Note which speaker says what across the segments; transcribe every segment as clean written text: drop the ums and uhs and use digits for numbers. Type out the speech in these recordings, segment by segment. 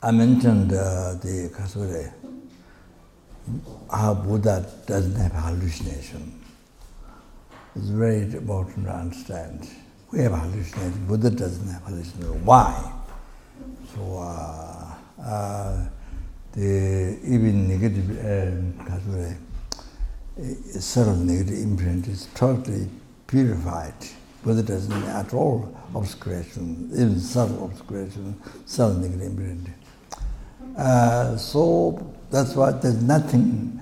Speaker 1: I mentioned the Kasure, how Buddha doesn't have hallucination. It's very important to understand. We have hallucination. Buddha doesn't have hallucination. Why? So the even negative Kasure, subtle negative imprint is totally purified. Buddha doesn't have at all obscuration, even subtle obscuration, subtle negative imprint. So that's why there's nothing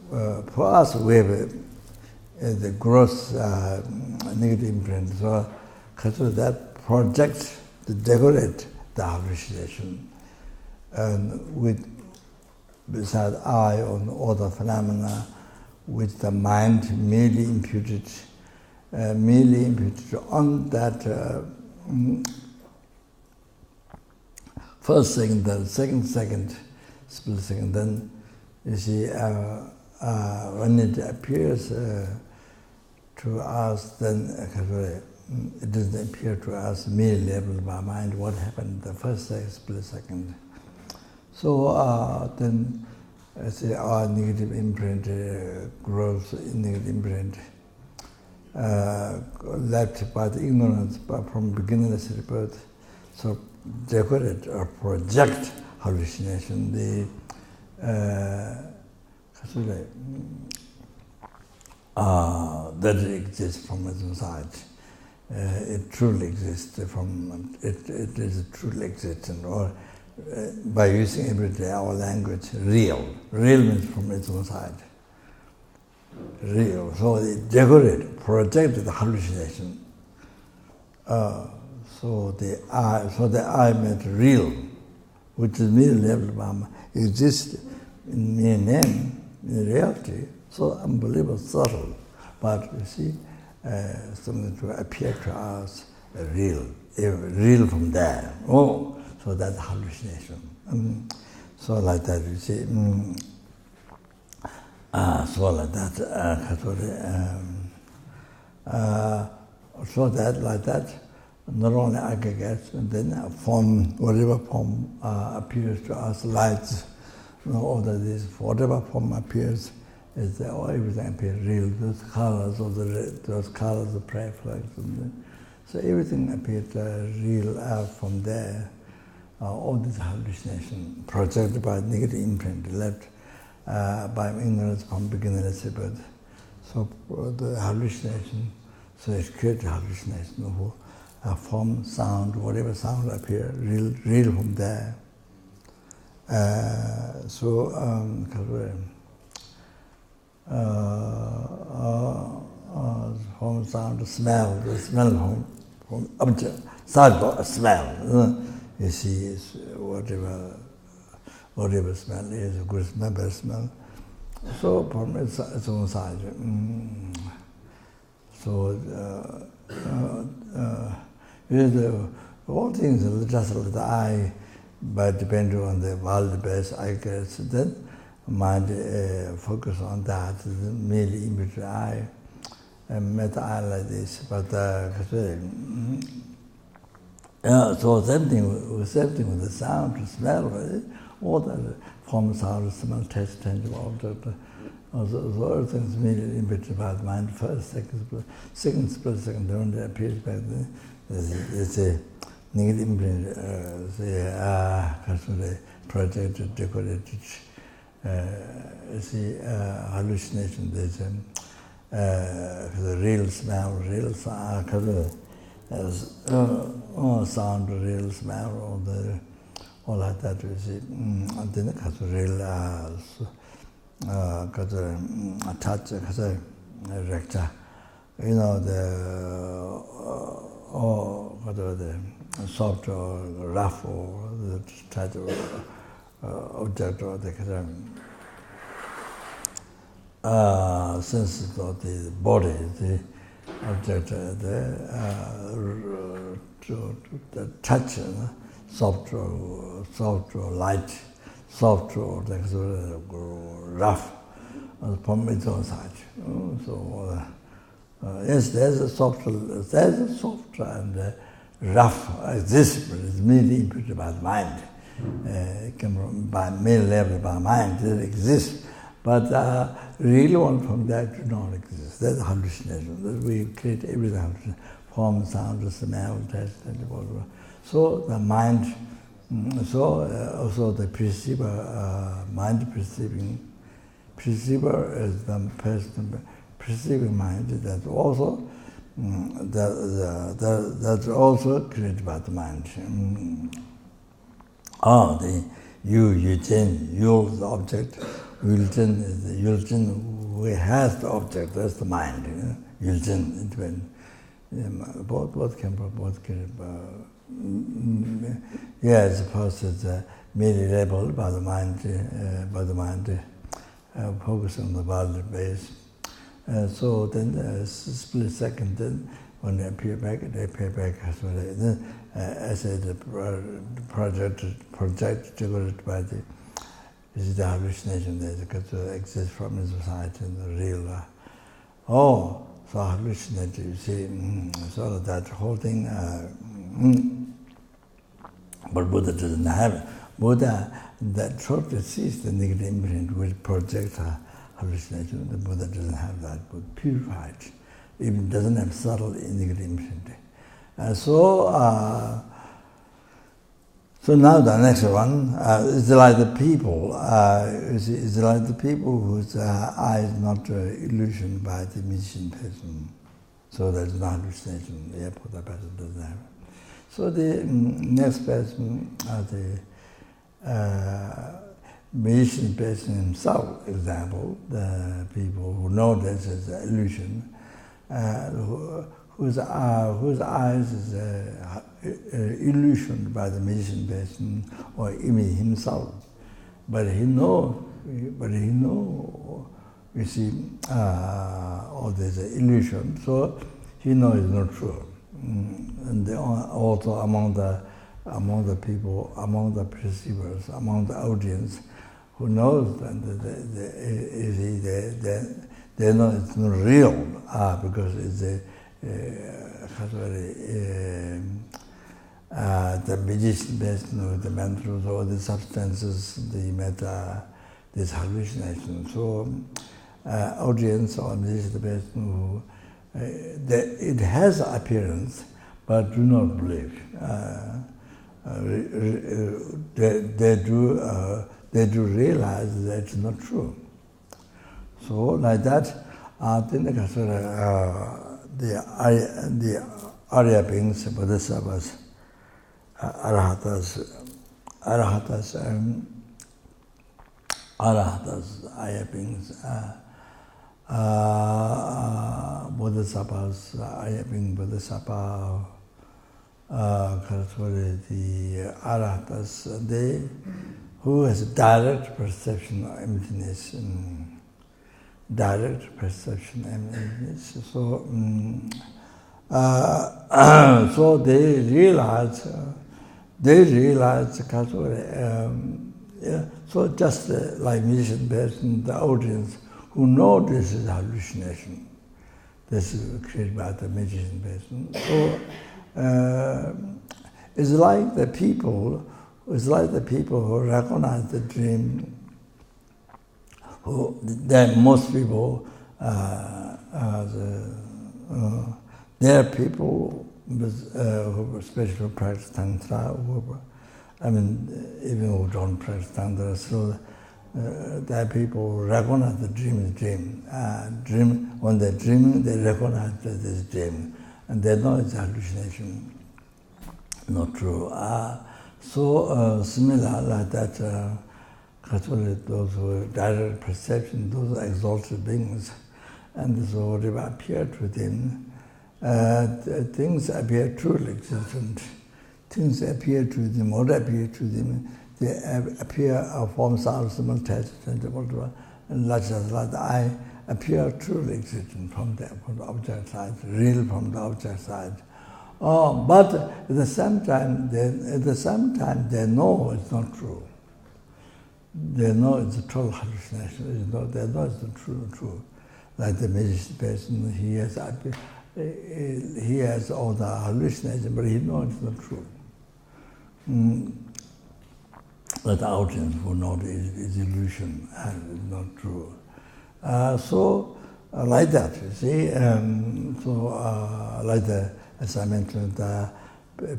Speaker 1: for us. We have the gross negative imprint. So that projects to decorate the hallucination, and with beside eye on all the phenomena, which the mind merely imputed on that first second, then second, split second. Then you see when it appears to us, then it doesn't appear to us merely labeled by mind what happened the first second, split second. So then see our negative imprint grows in negative imprint. Left by the ignorance from beginningless birth, so decorate or project hallucination. That exists from its own side. It truly exists from it is truly existent, or by using everyday our language, real. Real means from its own side. Real. So they decorate, project the hallucination. So the I meant real, which is merely labeled by exists in mere name, in reality, so unbelievable subtle. But you see, something to appear to us real from there. Oh, so that's hallucination. So like that, you see. So like that, so that like that, not only aggregates, and then form, whatever form appears to us, lights, all of this, whatever form appears, is there, or everything appears real. Those colors, those colors, the preflex, so everything appears real from there. All this hallucination projected by negative imprint left by ignorance from beginningless birth. So the hallucination, so it's created hallucination. Form, sound, whatever sound appear, real from there. Form, sound, smell, the smell from object, side smell. You see, is whatever smell is, a good smell, bad smell. So from its own side. All things are just like the eye, but depending on the world base, I guess, then mind focus on that, merely image the eye, and met the eye like this. But so same thing with the sound, smell, all the form, sound, smell, taste, tangible object. So all things merely image by the mind. First, second, split second, then it appears back then. It's a negative imprint, projected, decorated, hallucination. There's the real smell, real sound, sound, real smell, all like that. You see, and then it's real, touch, recta. You know, the soft or rough or the tight object or the senses of the body, the object, the touch, soft or light, soft or rough, from its own side. Yes, there's a soft and rough exists, but it's merely imputed by the mind. came from by mere level, by mind, it exists. But real one from that do not exist. That's hallucination. That we create everything, form, sound, smell, taste, and whatever. So the mind, also the perceiver, mind perceiver is the person perceiving mind. That's also that's also created by the mind. The Yujin, you is the object. Yujin is the Yujin who has the object. That's the mind. Yujin, both can be both created by. Yes, first it's merely labeled by the mind. Focus on the world base. So then, split second, then when they appear back as well. Then, as the project generated by the hallucination that exists from the society and the real. So hallucinated, you see, so that whole thing. But Buddha doesn't have it. Buddha, that totally sees the negative imprint which projects hallucination. The Buddha doesn't have that, but purified. Even doesn't have subtle negative imprint. So now the next one is like the people. It's like the people whose eye is not illusioned by the musician person. So there's no hallucination. Therefore, the person doesn't have it. So the next person, the musician person himself, example, the people who know this is an illusion, whose eyes is illusioned by the musician person or even himself, but he know, you see, all this illusion, so he knows it's not true. And also among the people, among the perceivers, among the audience, who knows that they know it's not real because it's the musician based, the mantras or the substances, the meta, this hallucination. So audience or musician based who it has appearance, but do not believe. They do realize that it's not true. So like that, the Arya beings, Bodhisattvas, Arahatas, Arya beings, Bodhisattvas, Arya being Bodhisattva, the Arahatas, they who has direct perception of emptiness, so they realize, so just like musician person, the audience who know this is hallucination, this is created by the musician person. So it's like the people who recognize the dream. Most people, there are people who especially practice Tantra, even who don't practice Tantra, so there are people who recognize the dream is dream. When they're dreaming, they recognize that it's dream, and they know it's hallucination, not true. So similar like that. Those who have direct perception, those are exalted beings, and so whatever appear to them, things appear truly existent. Things appear to them, what appear to them, they appear form, sound, smell, taste, and whatever, and like the eye appear truly existent from the object side, real from the object side. But at the same time, they know it's not true. They know it's a total hallucination. They know it's not true. Like the musician person, he has all the hallucination, but he knows it's not true. that audience will know it is illusion and it's not true. Like that, you see. Like that, as I mentioned,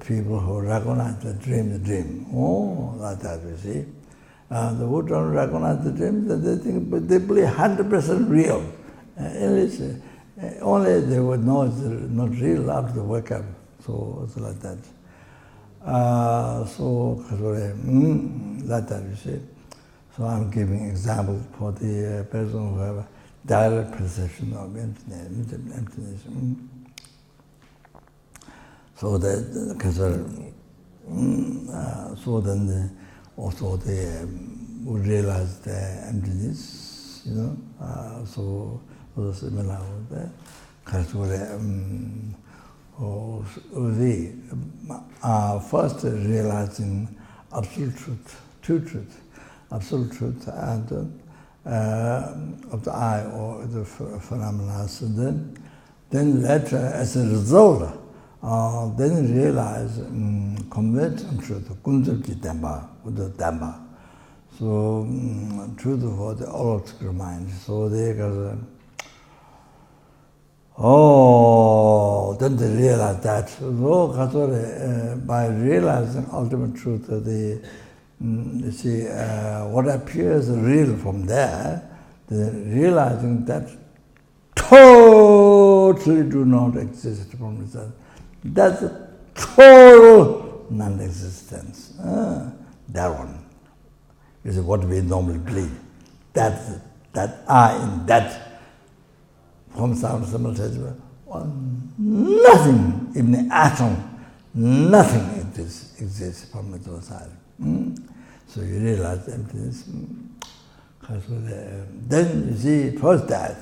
Speaker 1: people who recognize the dream. Oh, like that, you see. The who don't recognize the dream, they think, but they believe 100% real. Only they would know it's not real after they wake up. So it's like that. Like that, you see. So I'm giving example for the person who have a direct perception of emptiness. So that, so then also they would realize the emptiness, you know. So similar with that. First realizing absolute truth, true truth, absolute truth, and of the I or the phenomena. So then later, as a result, then realize conventional truth, kunzabji dhamma, Buddha dhamma. So truth for the all-obscure mind. So they got then they realize that. So by realizing ultimate truth, you see, what appears real from there, they're realizing that totally do not exist from itself. That's a total non-existence. That one is what we normally believe. That I in that form, sound, simultaneously, nothing, even the atom, nothing exists from its own side. So you realize emptiness. Then you see first that,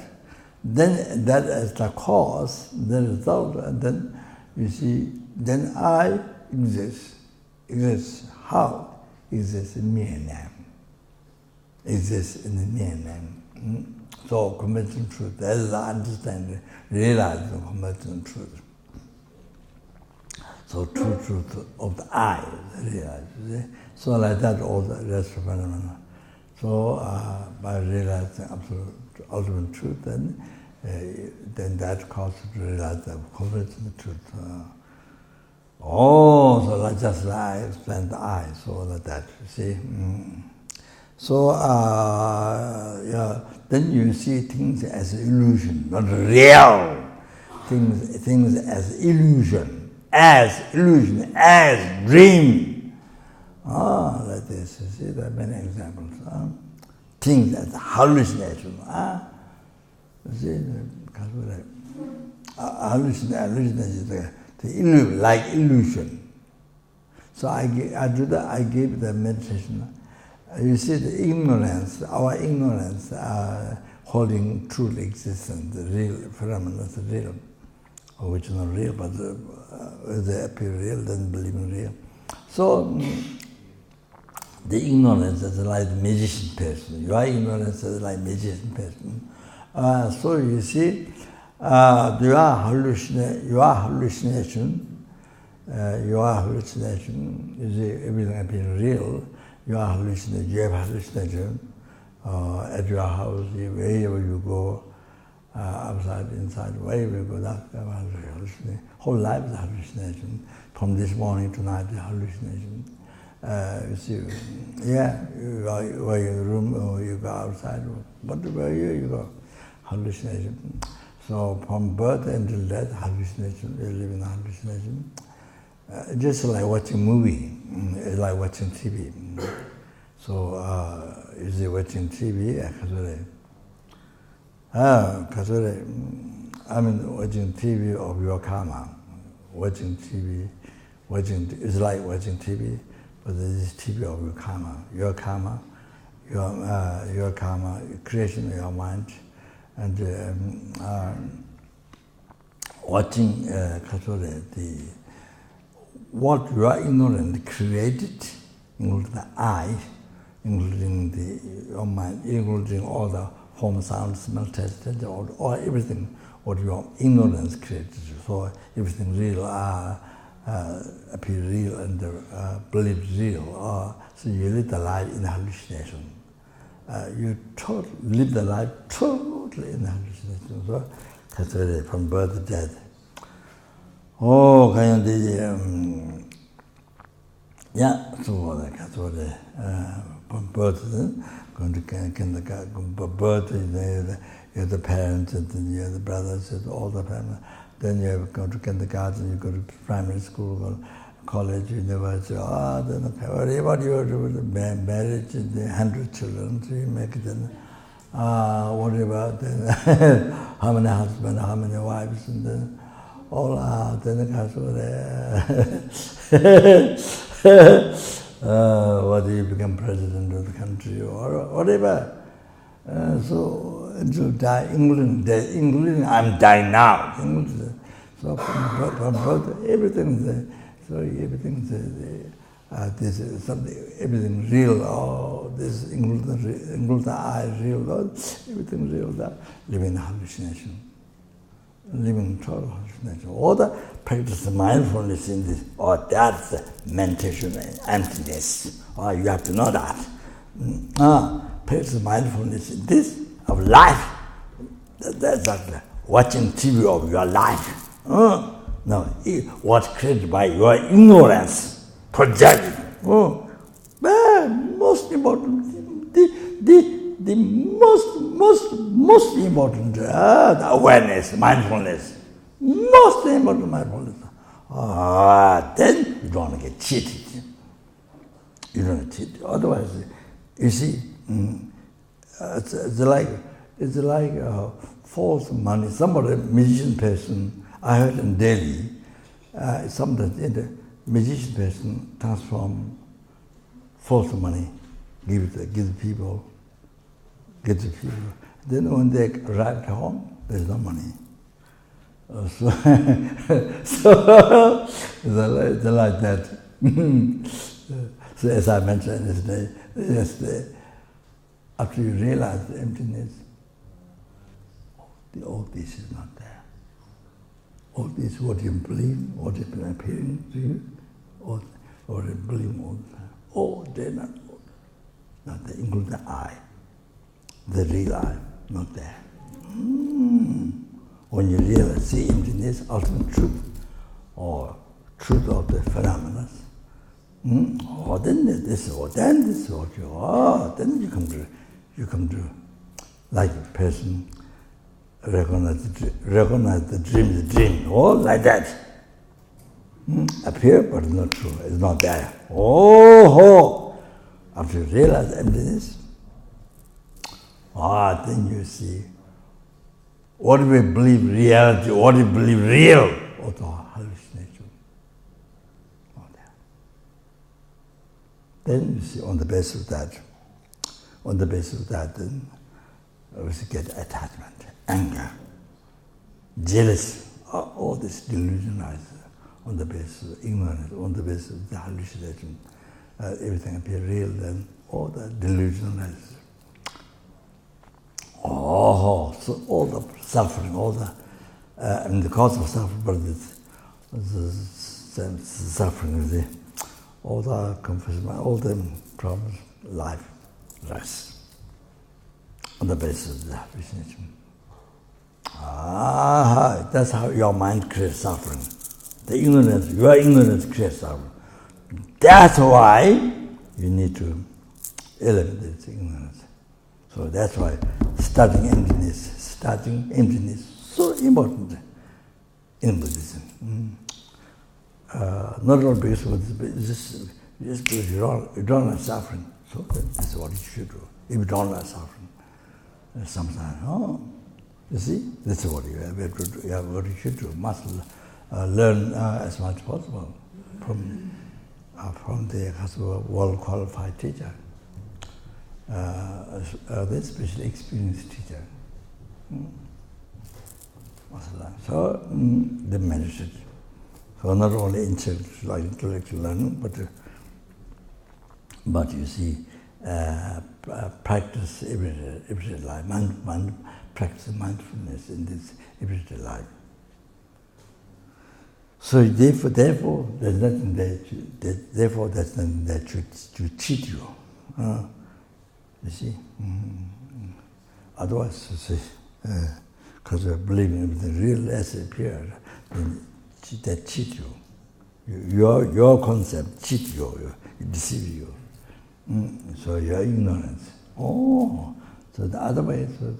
Speaker 1: then that as the cause, the result, and then you see, then I exist. Exists how? Exists in me and them. Exists in the me and them. So conventional truth, that is the understanding, realizing conventional truth. So true truth of the I is realized. So like that, all the rest of phenomena. So by realizing absolute ultimate truth, then that causes to realize the conventional truth. So like just like I explained the I, so like that, you see. So then you see things as illusion, not real. Things as illusion, as dream. Like this, you see, there are many examples. Things as hallucination. You see, hallucination is like illusion. So I do that. I give the meditation. You see, the ignorance, our ignorance, holding truth existence, the real phenomena, the real, which is not real, but they appear real, doesn't believe in real. So the ignorance is like the magician person. Your ignorance is like magician person. So you see, your hallucination, you see, everything appears real. You are hallucinating, you have hallucination at your house, wherever you go, outside, inside, wherever you go, that's hallucination. Whole life is hallucination. From this morning to night, hallucination. You see, you are in the room, or you go outside, whatever you go, hallucination. So from birth until death, hallucination, you live in hallucination. Just like watching movie, like watching TV. So, is it watching TV? I mean, watching TV of your karma. Watching TV, it's like watching TV, but this is TV of your karma. Your karma, your karma, creation of your mind, and watching what you are ignorant created, including the I, including your mind, including all the form, sound, smell, taste, or everything what your ignorance created. So everything real, appear real and believe real. So you live the life in hallucination. You live the life totally in hallucination. So that's really from birth to death. Oh, kind of yeah, so that's what from birth going to kindergarten, birth you have the parents, and then you have the brothers, and all the family. Then you go to kindergarten, you go to primary school, college, university. Then okay, what you do with the marriage and the 100 children, so you make it. Then what about then? How many husbands, how many wives, and then all out. Then the whether you become president of the country or whatever. So until die, including I'm dying now. So from birth, everything is there. So everything is there. This is something, everything real. Oh, this includes the eye real. Oh, everything real. That living in hallucination, living in total hallucination. All the practice of mindfulness in this, or that's meditation and emptiness. Oh, you have to know that. Practice mindfulness in this of life. That's like watching TV of your life. No, what's created by your ignorance, projected. Most important, the most important, the awareness, mindfulness. Most important mindfulness. Then you don't get cheated. You don't get cheated. Otherwise, you see, it's like false money. Somebody, musician person, I heard in Delhi, sometimes the musician person transform false money, give to people. Then when they arrive home, there's no money. So it's like that. So as I mentioned yesterday, after you realize the emptiness, all this is not there. All this, what you believe, what is appearing to you, or you believe all the time. Oh, they're not there, including the I, the real I, not there. When you realize, see emptiness, ultimate truth, or truth of the phenomena, then this, or then this, or then you come to, like a person recognize the dream, or like that. Appear, but it's not true, it's not there. After you realize emptiness, then you see what we believe reality, what we believe real, or the hallucination. Not there. Then you see on the basis of that, then we get attachment, anger, jealousy, all this delusionalized on the basis of ignorance, on the basis of the hallucination. Everything appears real, then all the delusionalized. So all the suffering, all the, the cause of suffering, but the suffering, all the confusion, all the problems, life, rest, on the basis of the hallucination. That's how your mind creates suffering. Your ignorance creates suffering. That's why you need to eliminate this ignorance. So that's why starting emptiness, so important in Buddhism. Not only because just because you don't like suffering, so this is what you should do. If you don't like suffering, sometimes, you see, this is what you have to do. What you should do. Must learn as much as possible from the world qualified teacher. The special experienced teacher. So they meditate. So not only intellectual learning, but you see, practice everyday life, practice mindfulness in this everyday life. So therefore, there's nothing that to cheat you. You see? Otherwise, because you're believing in the real as it appeared, then that cheat you. Your concept cheat you, deceive you. So you're ignorant. Oh, so the other way to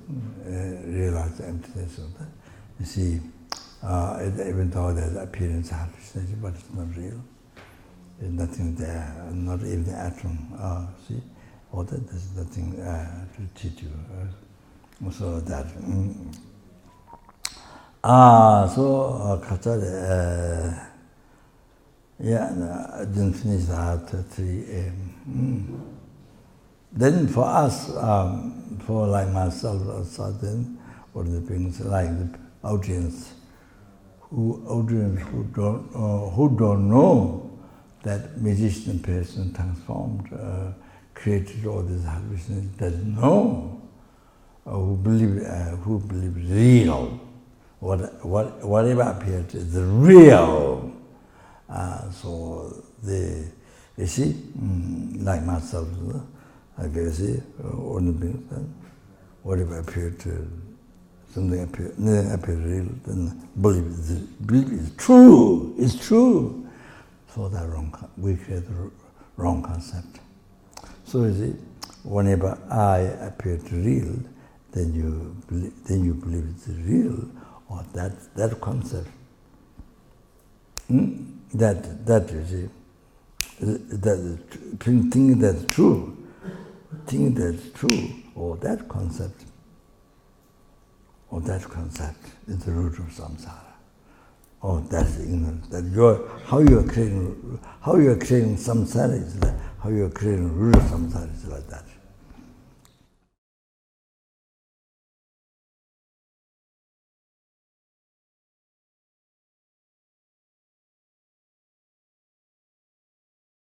Speaker 1: realize the emptiness of that. You see, even though there's appearance of hallucination, but it's not real. There's nothing there, not even the atom. See, all that, there's nothing to cheat you. So that. So Kachari, I didn't finish that at 3 a.m. Then for us, for like myself, then, or the things like the audience who don't know that magician person transformed, created all this hallucination, doesn't know, who believe real, whatever appeared is real. So you see, like myself, I can see, whatever appeared to something appeared real, then believe is true. It's true. So that we create the wrong concept. So you see, whenever I appear to real, then you believe it's real, or that concept. That you see, that thinking that's true, or that concept is the root of samsara. Oh, that's ignorance. That how you are creating samsara is like how you are creating root of samsara is like that.